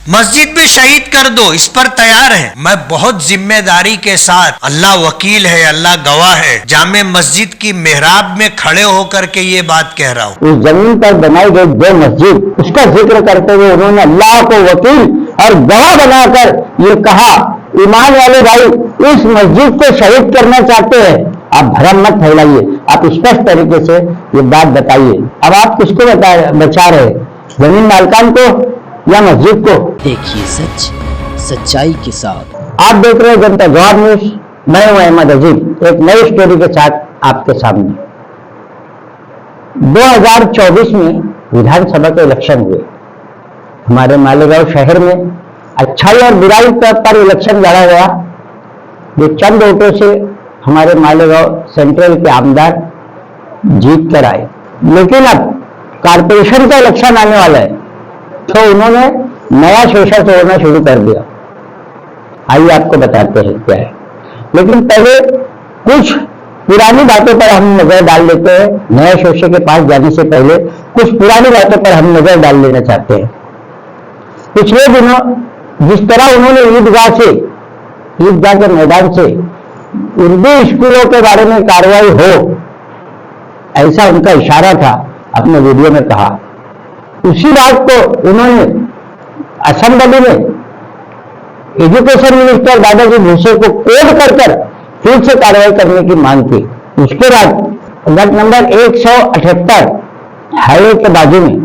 मस्जिद भी शहीद कर दो, इस पर तैयार है। मैं बहुत जिम्मेदारी के साथ, अल्लाह वकील है, अल्लाह गवाह है, जामे मस्जिद की मेहराब में खड़े होकर के ये बात कह रहा हूँ। इस जमीन पर बनाई गई जो मस्जिद, उसका जिक्र करते हुए उन्होंने अल्लाह को वकील और गवाह बनाकर ये कहा, ईमान वाले भाई इस मस्जिद को शहीद करना चाहते हैं, आप भ्रम मत फैलाइए, आप स्पष्ट तरीके से ये बात बताइए। अब आप किसको बचा रहे हैं, जमीन मालिकान को या मस्जिद को? देखिए सच सच्चाई के साथ। आप देख रहे हैं जनता जवाब न्यूज। मैं हूं अहमद अजीब, एक नई स्टोरी के साथ आपके सामने। 2024 में विधानसभा के इलेक्शन हुए हमारे मालेगांव शहर में। अच्छाई और बुराई पर इलेक्शन लड़ा गया। जो चंद वोटों से हमारे मालेगांव सेंट्रल के आमदार जीत कर आए, लेकिन अब कारपोरेशन का इलेक्शन आने वाला है तो उन्होंने नया शोषण तोड़ना शुरू कर दिया। आइए आपको बताते हैं क्या है, लेकिन पहले कुछ पुरानी बातों पर हम नजर डाल लेते हैं। नए शोषे के पास जाने से पहले कुछ पुरानी बातों पर हम नजर डाल लेना चाहते हैं। पिछले दिनों जिस तरह उन्होंने ईदगाह के मैदान से उर्दू स्कूलों के बारे में कार्रवाई हो, ऐसा उनका इशारा था, अपने वीडियो में कहा। उसी बात को उन्होंने असेंबली में एजुकेशन मिनिस्टर दादाजी भूसे को कोड कर फिर से कार्रवाई करने की मांग की। उसके बाद गट नंबर 178 हाईवे के बाजू में,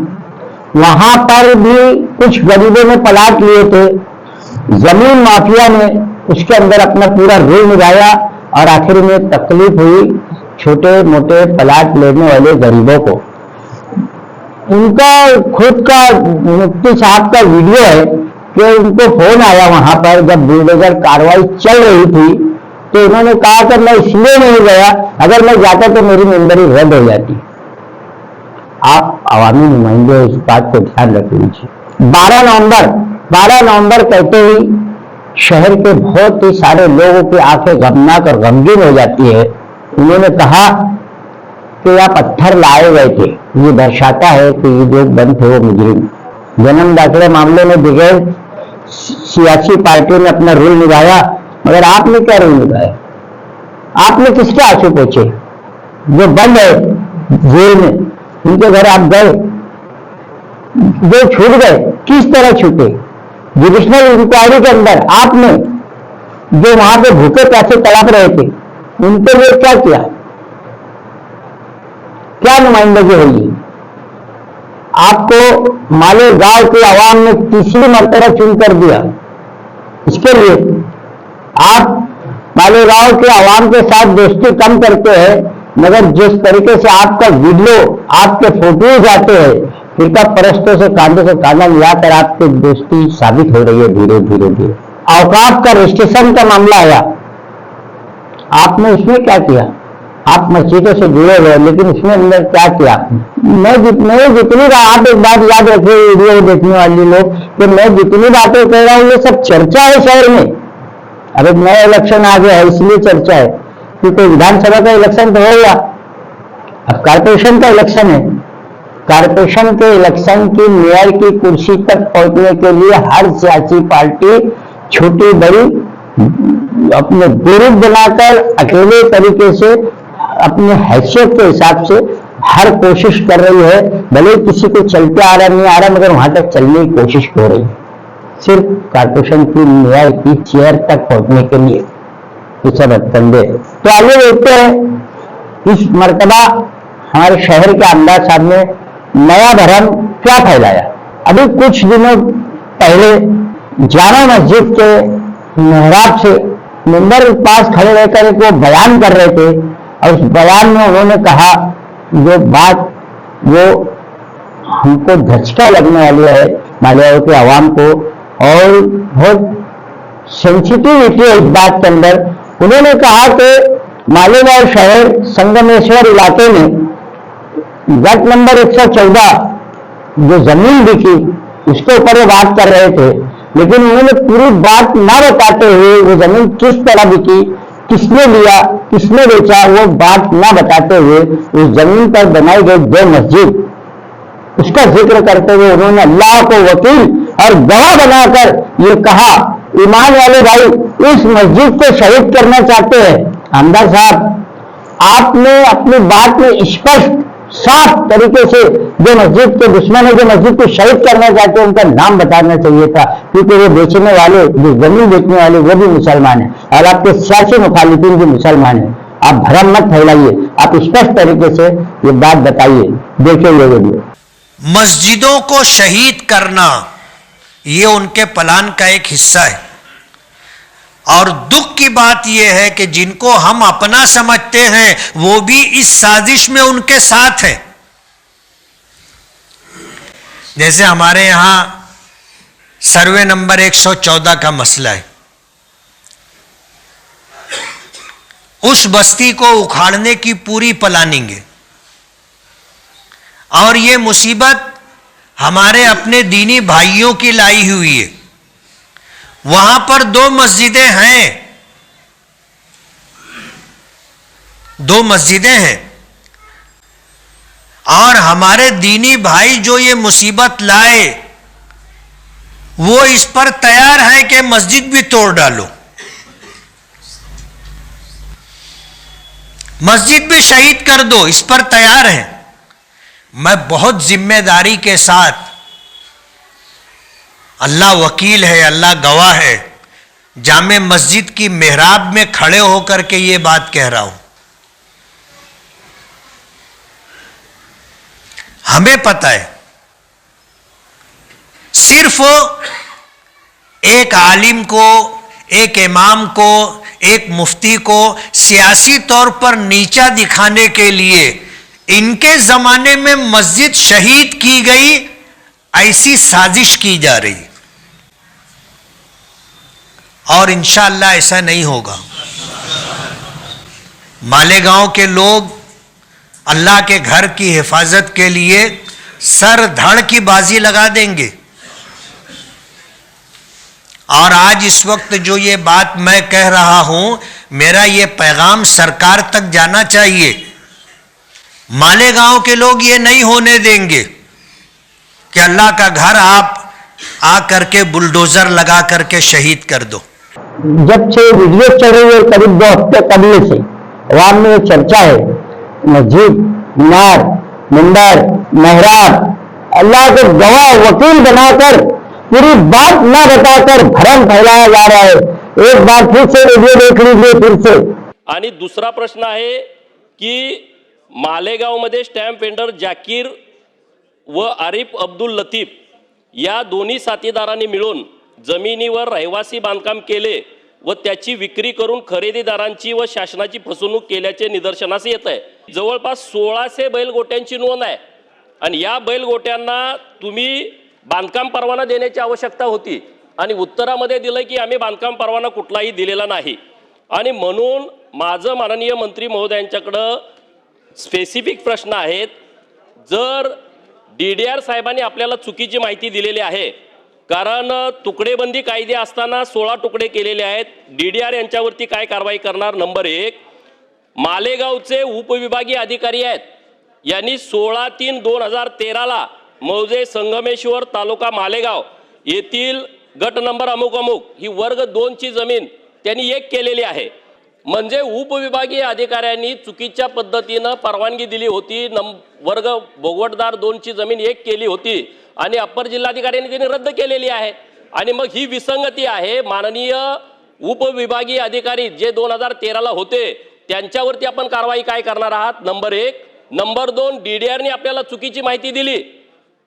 वहां पर भी कुछ गरीबों ने प्लाट लिए थे। जमीन माफिया ने उसके अंदर अपना पूरा रोल निभाया और आखिर में तकलीफ हुई छोटे मोटे प्लाट लेने वाले गरीबों को। उनका खुद का मुफ्ती साहब का वीडियो है कि उनको फोन आया वहां पर जब बुलडोजर कार्रवाई चल रही थी, तो उन्होंने कहा कि मैं इसलिए नहीं गया, अगर मैं जाता तो मेरी मेंबरी रद्द हो जाती। आप अवामी नुमाइंदे इस बात को ध्यान रख लीजिए। 12 नवंबर कहते ही शहर के बहुत ही सारे लोगों की आंखें गमनाक और गमगीन हो जाती है। उन्होंने कहा कि यह पत्थर लाए गए थे, ये दर्शाता है कि ये जो बंद थे वो मुजरिम। जन्म दाखिले मामले में बगैर सियासी पार्टियों ने अपना रोल निभाया, मगर आपने क्या रोल निभाया? आपने किसके आंसू पोंछे? जो बंद है जेल में, उनके घर आप गए? जो छूट गए, किस तरह छूटे? जुडिशनल इंक्वायरी के अंदर आपने जो वहां पे भूखे प्यासे तड़प रहे थे, उनके लिए क्या किया? क्या नुमाइंदगी होगी? आपको मालेगांव की आवाम ने तीसरी मर्तबा चुन कर दिया। इसके लिए आप मालेगांव के आवाम के साथ दोस्ती कम करते हैं, मगर जिस तरीके से आपका वीडियो, आपके फोटोज आते हैं, फिरका परस्तों से कांधा मिलाकर आपकी दोस्ती साबित हो रही है धीरे धीरे। औकाफ का रजिस्ट्रेशन का मामला आया, आपने उसमें क्या किया? आप मस्जिदों से जुड़े हुए, लेकिन उसमें अंदर क्या किया? मैं जितनी आप एक बात याद रखिए वीडियो देखने वाले लोग, कि मैं जितनी बातें कह रहा हूँ ये सब चर्चा है शहर में। अब एक नया इलेक्शन आ गया है इसलिए चर्चा है, क्योंकि विधानसभा का इलेक्शन तो हो गया, अब कारपोरेशन का इलेक्शन है। कारपोरेशन के इलेक्शन की मेयर की कुर्सी तक पहुंचने के लिए हर सियासी पार्टी छोटी बड़ी अपने ग्रुप बनाकर अकेले तरीके से अपने हैसियत के हिसाब से हर कोशिश कर रही है। भले किसी को चलते आ रहा नहीं आ रहा, मगर वहां तक चलने की कोशिश हो रही है, सिर्फ कारपोरेशन की मेयर की चेयर तक पहुंचने के लिए। ये सब धंधे। तो आइए देखते हैं इस मर्तबा हमारे शहर के आमदार साहब ने नया भरम क्या फैलाया। अभी कुछ दिनों पहले जामा मस्जिद के मेहराब से मेंबर के पास खड़े रहकर एक वो बयान कर रहे थे, और उस बयान में उन्होंने कहा जो बात वो हमको धचका लगने वाली है मालेगांव के आवाम को, और बहुत सेंसिटिविटी है इस बात के अंदर। उन्होंने कहा कि मालेगांव शहर संगमेश्वर इलाके में गट नंबर 114 जो जमीन बिकी उसके ऊपर वो बात कर रहे थे, लेकिन उन्होंने पूरी बात ना बताते हुए वो जमीन किस तरह बिकी, किसने लिया, किसने बेचा, वो बात ना बताते हुए उस जमीन पर बनाई गई जो मस्जिद उसका जिक्र करते हुए उन्होंने अल्लाह को वकील और गवाह बनाकर ये कहा, ईमान वाले भाई इस मस्जिद को शहीद करना चाहते हैं। आमदार साहब, आपने अपनी बात में स्पष्ट साफ तरीके से जो मस्जिद के दुश्मन है, जो मस्जिद को शहीद करना चाहते हैं, उनका नाम बताना चाहिए था, क्योंकि वो बेचने वाले, जो जमीन बेचने वाले वो भी मुसलमान है और आपके सियासी मुखालिफिन भी मुसलमान है। आप भ्रम मत फैलाइए, आप स्पष्ट तरीके से ये बात बताइए। देखिए ये वीडियो। मस्जिदों को शहीद करना ये उनके प्लान का एक हिस्सा है, और दुख की बात यह है कि जिनको हम अपना समझते हैं वो भी इस साजिश में उनके साथ हैं। जैसे हमारे यहां सर्वे नंबर 114 का मसला है, उस बस्ती को उखाड़ने की पूरी प्लानिंग है, और ये मुसीबत हमारे अपने दीनी भाइयों की लाई हुई है। वहां पर 2 मस्जिदें हैं, 2 मस्जिदें हैं, और हमारे दीनी भाई जो ये मुसीबत लाए वो इस पर तैयार है कि मस्जिद भी तोड़ डालो, मस्जिद भी शहीद कर दो, इस पर तैयार है। मैं बहुत जिम्मेदारी के साथ, अल्लाह वकील है, अल्लाह गवाह है, जामे मस्जिद की मेहराब में खड़े होकर के ये बात कह रहा हूं। हमें पता है सिर्फ एक आलिम को, एक इमाम को, एक मुफ्ती को सियासी तौर पर नीचा दिखाने के लिए इनके जमाने में मस्जिद शहीद की गई, ऐसी साजिश की जा रही, और इंशाअल्लाह ऐसा नहीं होगा। मालेगांव के लोग अल्लाह के घर की हिफाजत के लिए सर धड़ की बाजी लगा देंगे, और आज इस वक्त जो ये बात मैं कह रहा हूं, मेरा ये पैगाम सरकार तक जाना चाहिए। मालेगांव के लोग ये नहीं होने देंगे कि अल्लाह का घर आप आ करके बुलडोजर लगा करके शहीद कर दो। जब से वीडियो चल रही है करीब 2 हफ्ते कबले से अवाम में चर्चा है, मस्जिद, मीनार, मिंबर, मेहराब अल्लाह को गवाह वकील बनाकर पूरी बात न बताकर भ्रम फैलाया जा रहा है। एक बार फिर से वीडियो देख लीजिए फिर से। आणि दुसरा प्रश्न आहे की मालेगावमध्ये स्टॅम्प वेंडर जाकीर व आरिफ अब्दुल लतीफ या दोन्ही साथीदारांनी मिळून जमिनीवर रहिवासी बांधकाम केले व त्याची विक्री करून खरेदीदारांची व शासनाची फसवणूक केल्याचे निदर्शनास येत आहे। जवळपास 1600 बैलगोट्यांची नोंद आहे, आणि या बैलगोट्यांना तुम्ही बांधकाम परवाना देण्याची आवश्यकता होती, आणि उत्तरामध्ये दिलं की आम्ही बांधकाम परवाना कुठलाही दिलेला नाही। आणि म्हणून माझं माननीय मंत्री महोदयांच्याकडे स्पेसिफिक प्रश्न आहेत। जर DDR साहेबांनी आपल्याला चुकीची माहिती दिलेली आहे, कारण तुकडेबंदी कायदे असताना 16 तुकडे केलेले आहेत, DDR यांच्यावरती काय कारवाई करणार? नंबर 1, मालेगावचे उपविभागीय अधिकारी आहेत, यांनी 16/3/2013 मौजे संगमेश्वर तालुका मालेगाव येथील गट नंबर अमुक अमुक ही वर्ग 2 ची जमीन त्यांनी 1 केलेली आहे। म्हणजे उपविभागीय अधिकाऱ्यांनी चुकीच्या पद्धतीने परवानगी दिली होती, वर्ग भोगवटदार 2 ची जमीन 1 केली होती, आणि अप्पर जिल्हाधिकाऱ्यांनी त्यांनी रद्द केलेली आहे। आणि मग ही विसंगती आहे। माननीय उपविभागीय अधिकारी जे 2013 होते त्यांच्यावरती आपण कारवाई काय करणार आहात? नंबर 1। नंबर 2, DDR ने आपल्याला चुकीची माहिती दिली,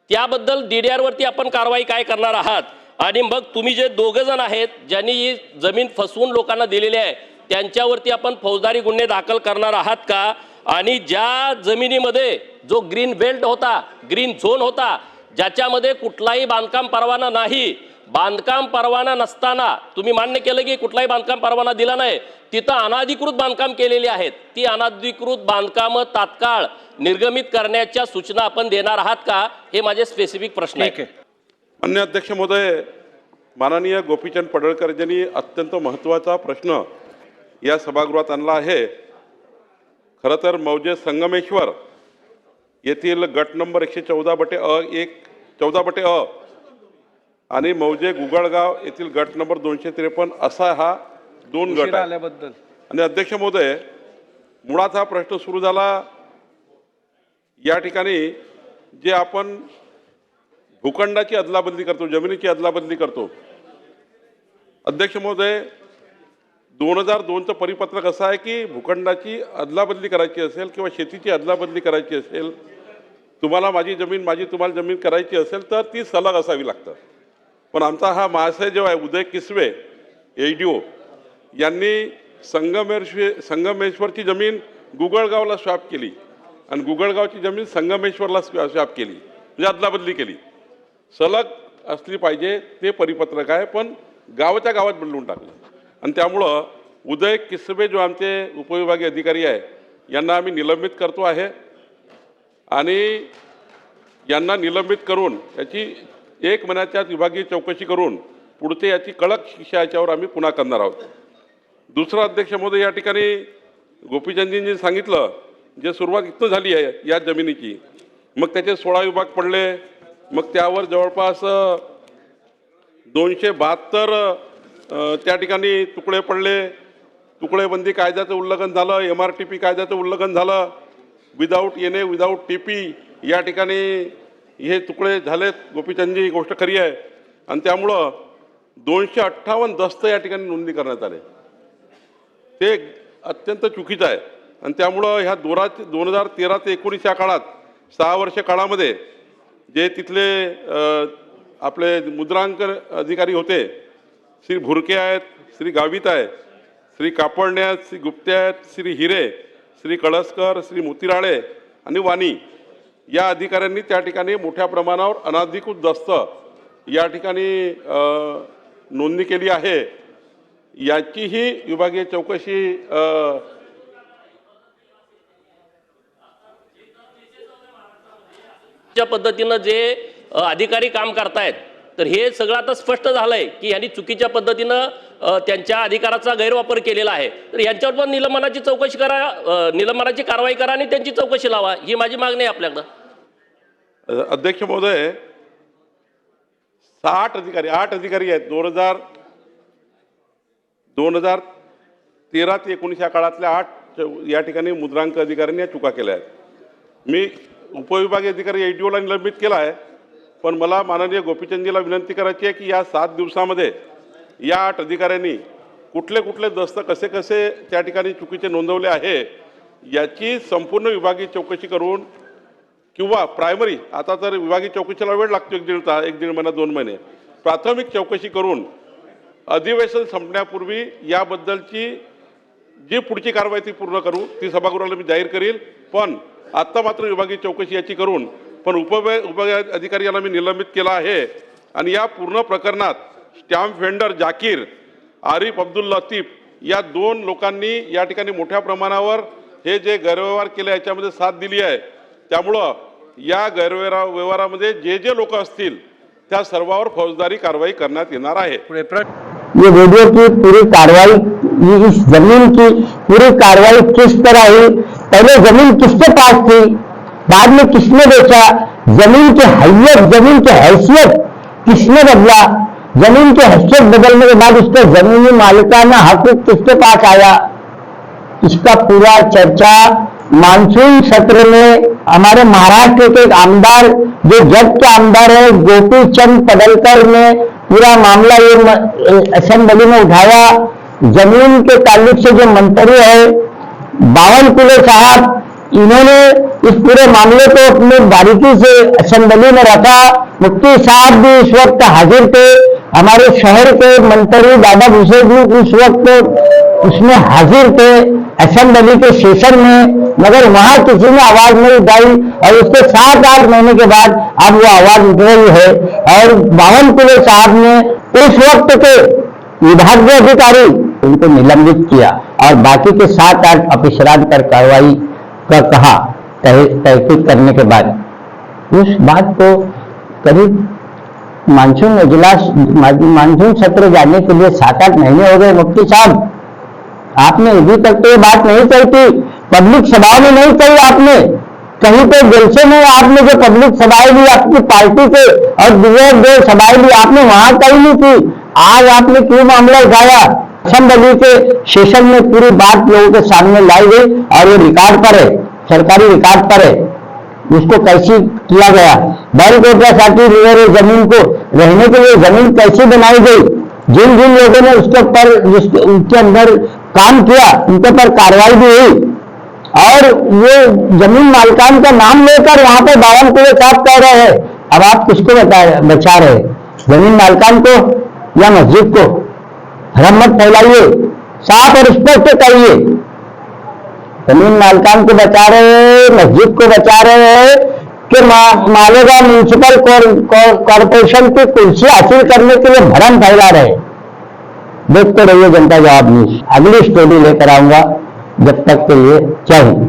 त्याबद्दल DDR वरती आपण कारवाई काय करणार आहात? आणि मग तुम्ही जे 2 जण आहेत ज्यांनी ही जमीन फसवून लोकांना दिलेली आहे त्यांच्यावरती आपण फौजदारी गुन्हे दाखल करणार आहात का? आणि ज्या जमिनीमध्ये जो ग्रीन बेल्ट होता, ग्रीन झोन होता, ज्याच्यामध्ये कुठलाही बांधकाम परवाना नाही, बांधकाम परवाना नसताना तुम्ही मान्य केलं की कुठलाही बांधकाम परवाना दिला नाही, तिथं अनाधिकृत बांधकाम केलेली आहेत, ती अनाधिकृत बांधकाम तात्काळ निर्गमित करण्याच्या सूचना आपण देणार आहात का? हे माझे स्पेसिफिक प्रश्न आहेत। माननीय अध्यक्ष महोदय, माननीय गोपीचंद पडळकर यांनी अत्यंत महत्त्वाचा प्रश्न या सभागृहात आणला आहे। खरं तर मौजे संगमेश्वर येथील गट नंबर 114/14/अ आणि मौजे गुगळगाव येथील गट नंबर 253 असा हा 2 गट आहे. आणि अध्यक्ष महोदय, मुळात हा प्रश्न सुरू झाला या ठिकाणी जे आपण भूखंडाची अदलाबदली करतो, जमिनीची अदलाबदली करतो. अध्यक्ष महोदय, 2002चं परिपत्रक असं आहे की भूखंडाची अदलाबदली करायची असेल किंवा शेतीची अदलाबदली करायची असेल, तुम्हाला माझी जमीन, माझी तुम्हाला जमीन करायची असेल तर ती सलग असावी लागतं. पण आमचा हा महाशय जो आहे उदय किसवे ADO यांनी संगमेश्वरची जमीन गुगळगावला स्वॅप केली आणि गुगळगावची जमीन संगमेश्वरला स्वॅप केली, म्हणजे अदलाबदली केली. सलग असली पाहिजे ते परिपत्रक आहे, पण गावाच्या गावात बदलून टाकलं. आणि त्यामुळं उदय किसवे जो आमचे उपविभागीय अधिकारी आहे यांना आम्ही निलंबित करतो आहे आणि यांना निलंबित करून याची 1 महिन्याच्या विभागीय चौकशी करून पुढचे याची कडक शिक्षा याच्यावर आम्ही पुन्हा करणार आहोत. दुसरं अध्यक्ष महोदय, या ठिकाणी गोपीचंदजींनी सांगितलं जे सुरुवात इथं झाली आहे या जमिनीची, मग त्याचे 16 विभाग पडले, मग त्यावर जवळपास 272 त्या ठिकाणी तुकडे पडले. तुकडेबंदी कायद्याचं उल्लंघन झालं, MRTP कायद्याचं उल्लंघन झालं, विदाऊट NA विदाऊट TP या ठिकाणी हे तुकडे झालेत. गोपीचंदजी, ही गोष्ट खरी आहे. आणि त्यामुळं 258 दस्त या ठिकाणी नोंदणी करण्यात आले. ते अत्यंत चुकीचं आहे. आणि त्यामुळं ह्या 2013 ते 19 या काळात 6 वर्ष काळामध्ये जे तिथले आपले मुद्रांक अधिकारी होते, श्री भुरके आहेत, श्री गावित आहे, श्री कापडणे आहेत, श्री गुप्ते आहेत, श्री हिरे, श्री कळसकर, श्री मोतीराळे आणि वाणी या अधिकाऱ्यांनी त्या ठिकाणी मोठ्या प्रमाणावर अनधिकृत दस्त या ठिकाणी नोंदणी केली आहे. याचीही विभागीय चौकशी पद्धतीनं जे अधिकारी काम करतायत, तर हे सगळं आता स्पष्ट झालंय की यांनी चुकीच्या पद्धतीनं त्यांच्या अधिकाराचा गैरवापर केलेला आहे. तर यांच्यावर पण निलंबनाची चौकशी करा, निलंबनाची कारवाई करा आणि त्यांची चौकशी लावा, ही माझी मागणी आहे आपल्याकडं. अध्यक्ष महोदय, 8 अधिकारी आहेत. 2013 ते 19 या काळातल्या 8 या ठिकाणी मुद्रांक अधिकाऱ्यांनी या चुका केल्या आहेत. मी उपविभागीय अधिकारी ADOला निलंबित केला आहे, पण मला माननीय गोपीचंदजीला विनंती करायची आहे की या 7 दिवसामध्ये या 8 अधिकाऱ्यांनी कुठले कुठले दस्त कसे कसे त्या ठिकाणी चुकीचे नोंदवले आहे याची संपूर्ण विभागीय चौकशी करून, किंवा प्रायमरी, आता तर विभागीय चौकशीला वेळ लागतो 1-1.5 महिना 2 महिने, प्राथमिक चौकशी करून अधिवेशन संपण्यापूर्वी याबद्दलची जी पुढची कारवाई ती पूर्ण करू. ती सभागृहाला मी जाहीर करील. पण आत्ता मात्र विभागीय चौकशी याची करून, पण उपविभागीय अधिकारी यांना मी निलंबित केला आहे. आणि या पूर्ण प्रकरणात स्टॅम्प व्हेंडर जाकीर, आरिफ अब्दुल लतीफ या 2 लोकांनी या ठिकाणी मोठ्या प्रमाणावर हे जे गैरव्यवहार केले याच्यामध्ये साथ दिली आहे. त्यामुळं या गैरव्यवहारामध्ये जे लोक असतील त्या सर्वांवर फौजदारी कारवाई करण्यात येणार आहे. ये वीडियो की पूरी कार्रवाई, इस जमीन की पूरी कार्रवाई किस तरह हुई, पहले जमीन किसके पास थी, बाद में किसने बेचा, जमीन की हैसियत किसने बदला, जमीन की हैसियत बदलने के बाद उसका जमीनी मालिकाना हक किसके पास आया, इसका पूरा चर्चा मानसून सत्र में हमारे महाराष्ट्र के एक आमदार, जो जग के आमदार है, गोपी चंद पडलकर ने पूरा मामला ये असेंबली में उठाया. जमीन के ताल्लुक से जो मंत्री है बावनकुले साहब, इन्होंने इस पूरे मामले को अपने बारीकी से असेंबली में रखा. मुफ्ती साहब भी इस वक्त हाजिर थे, हमारे शहर के मंत्री दादा भूसे भी उस वक्त उसमें हाजिर थे असेंबली के सेशन में, मगर वहां किसी ने आवाज नहीं उठाई. और उसके 7-8 महीने के बाद अब वो आवाज उठ रही है. और बावनकुले साहब ने उस वक्त के विभागीय अधिकारी उनको निलंबित किया और बाकी के 7-8 अफसरान पर कार्रवाई का कहा. तहकीक करने के बाद उस बात को करीब मानसून सत्र जाने के लिए 7-8 महीने हो गए. मुफ्ती साहब, आपने अभी तक तो ये बात नहीं कही थी, पब्लिक सभाओं में नहीं कही आपने, कहीं पे जलसे में आपने जो पब्लिक सभाएं ली आपकी पार्टी के और दो सभाएं ली आपने वहां कहीं नहीं की। आज आपने क्यों मामला उठाया? असेंबली के सेशन में पूरी बात लोगों के सामने लाई गई और वो रिकॉर्ड पर है, सरकारी रिकॉर्ड पर है। उसको कैसे किया गया? बैलकोटा साथी रिवर जमीन को रहने के लिए जमीन कैसे बनाई गई? जिन जिन लोगों ने उसके ऊपर उनके अंदर काम किया उनके पर कार्रवाई भी हुई और वो जमीन मालिकान का नाम लेकर वहां पर बावनकुले साहब कह रहे हैं। अब आप किसको बचा रहे हैं? जमीन मालिकान को या मस्जिद को? भ्रम मत फैलाइए, साफ और स्पष्ट कहिए। जमीन मालिकान को बचा रहे हैं, मस्जिद को बचा रहे हैं कि मालेगांव म्यूनिसिपल कॉर्पोरेशन की कुर्सी हासिल करने के लिए भ्रम फैला रहे? देखते रहिए जनता जवाब न्यूज। अगली स्टोरी लेकर आऊंगा, जब तक के लिए जय हिंद।